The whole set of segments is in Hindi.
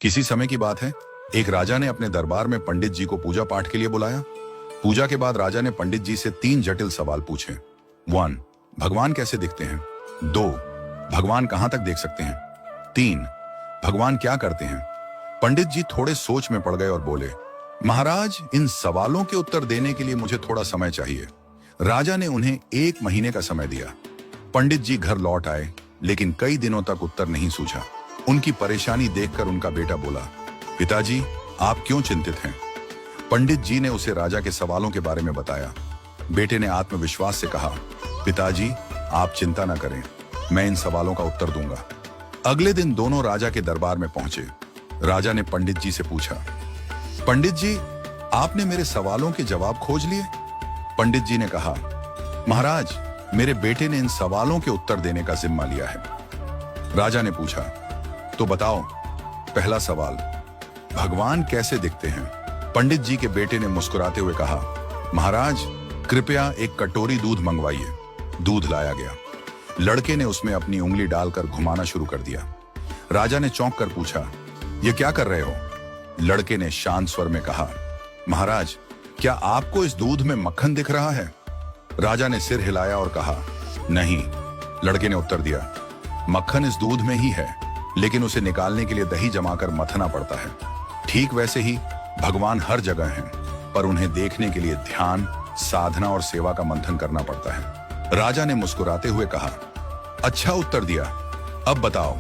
किसी समय की बात है, एक राजा ने अपने दरबार में पंडित जी को पूजा पाठ के लिए बुलाया। पूजा के बाद राजा ने पंडित जी से 3 जटिल सवाल पूछे। 1. भगवान कैसे दिखते हैं? 2. भगवान कहां तक देख सकते हैं? 3. भगवान क्या करते हैं? पंडित जी थोड़े सोच में पड़ गए और बोले, महाराज, इन सवालों के उत्तर देने के लिए मुझे थोड़ा समय चाहिए। राजा ने उन्हें 1 महीने का समय दिया। पंडित जी घर लौट आए, लेकिन कई दिनों तक उत्तर नहीं सूझा। उनकी परेशानी देखकर उनका बेटा बोला, पिताजी, आप क्यों चिंतित हैं? पंडित जी ने उसे राजा के सवालों के बारे में बताया। बेटे ने आत्मविश्वास से कहा, पिताजी, आप चिंता न करें, मैं इन सवालों का उत्तर दूंगा। अगले दिन दोनों राजा के दरबार में पहुंचे। राजा ने पंडित जी से पूछा, पंडित जी, आपने मेरे सवालों के जवाब खोज लिए? पंडित जी ने कहा, महाराज, मेरे बेटे ने इन सवालों के उत्तर देने का जिम्मा लिया है। राजा ने पूछा, तो बताओ, पहला सवाल, भगवान कैसे दिखते हैं? पंडित जी के बेटे ने मुस्कुराते हुए कहा, महाराज, कृपया एक कटोरी दूध मंगवाइए। दूध लाया गया। लड़के ने उसमें अपनी उंगली डालकर घुमाना शुरू कर दिया। राजा ने चौंक कर पूछा, यह क्या कर रहे हो? लड़के ने शांत स्वर में कहा, महाराज, क्या आपको इस दूध में मक्खन दिख रहा है? राजा ने सिर हिलाया और कहा, नहीं। लड़के ने उत्तर दिया, मक्खन इस दूध में ही है, लेकिन उसे निकालने के लिए दही जमाकर मथना पड़ता है। ठीक वैसे ही भगवान हर जगह हैं, पर उन्हें देखने के लिए ध्यान, साधना और सेवा का मंथन करना पड़ता है। राजा ने मुस्कुराते हुए कहा, अच्छा उत्तर दिया। अब बताओ,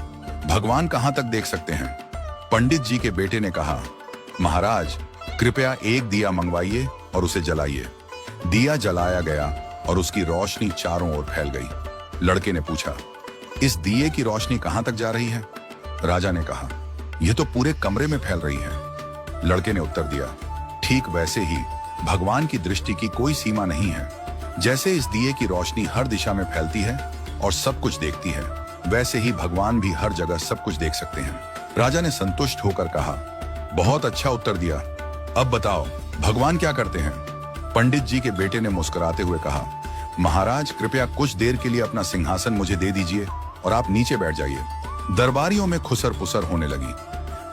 भगवान कहां तक देख सकते हैं? पंडित जी के बेटे ने कहा, महाराज, कृपया एक दिया मंगवाइए और उसे जलाइए। दिया जलाया गया और उसकी रोशनी चारों ओर फैल गई। लड़के ने पूछा, इस दिए की रोशनी कहां तक जा रही है? राजा ने कहा, यह तो पूरे कमरे में फैल रही है। लड़के ने उत्तर दिया, ठीक वैसे ही भगवान की दृष्टि की कोई सीमा नहीं है। जैसे इस दिए की रोशनी हर दिशा में फैलती है और सब कुछ देखती है, वैसे ही भगवान भी हर जगह सब कुछ देख सकते हैं। राजा ने संतुष्ट होकर कहा, बहुत अच्छा उत्तर दिया। अब बताओ, भगवान क्या करते हैं? पंडित जी के बेटे ने मुस्कुराते हुए कहा, महाराज, कृपया कुछ देर के लिए अपना सिंहासन मुझे दे दीजिए और आप नीचे बैठ जाइए। दरबारियों में खुसर पुसर होने लगी,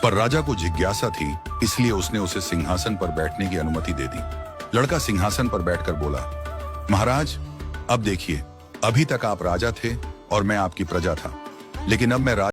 पर राजा को जिज्ञासा थी, इसलिए उसने उसे सिंहासन पर बैठने की अनुमति दे दी। लड़का सिंहासन पर बैठकर बोला, महाराज, अब देखिए, अभी तक आप राजा थे और मैं आपकी प्रजा था, लेकिन अब मैं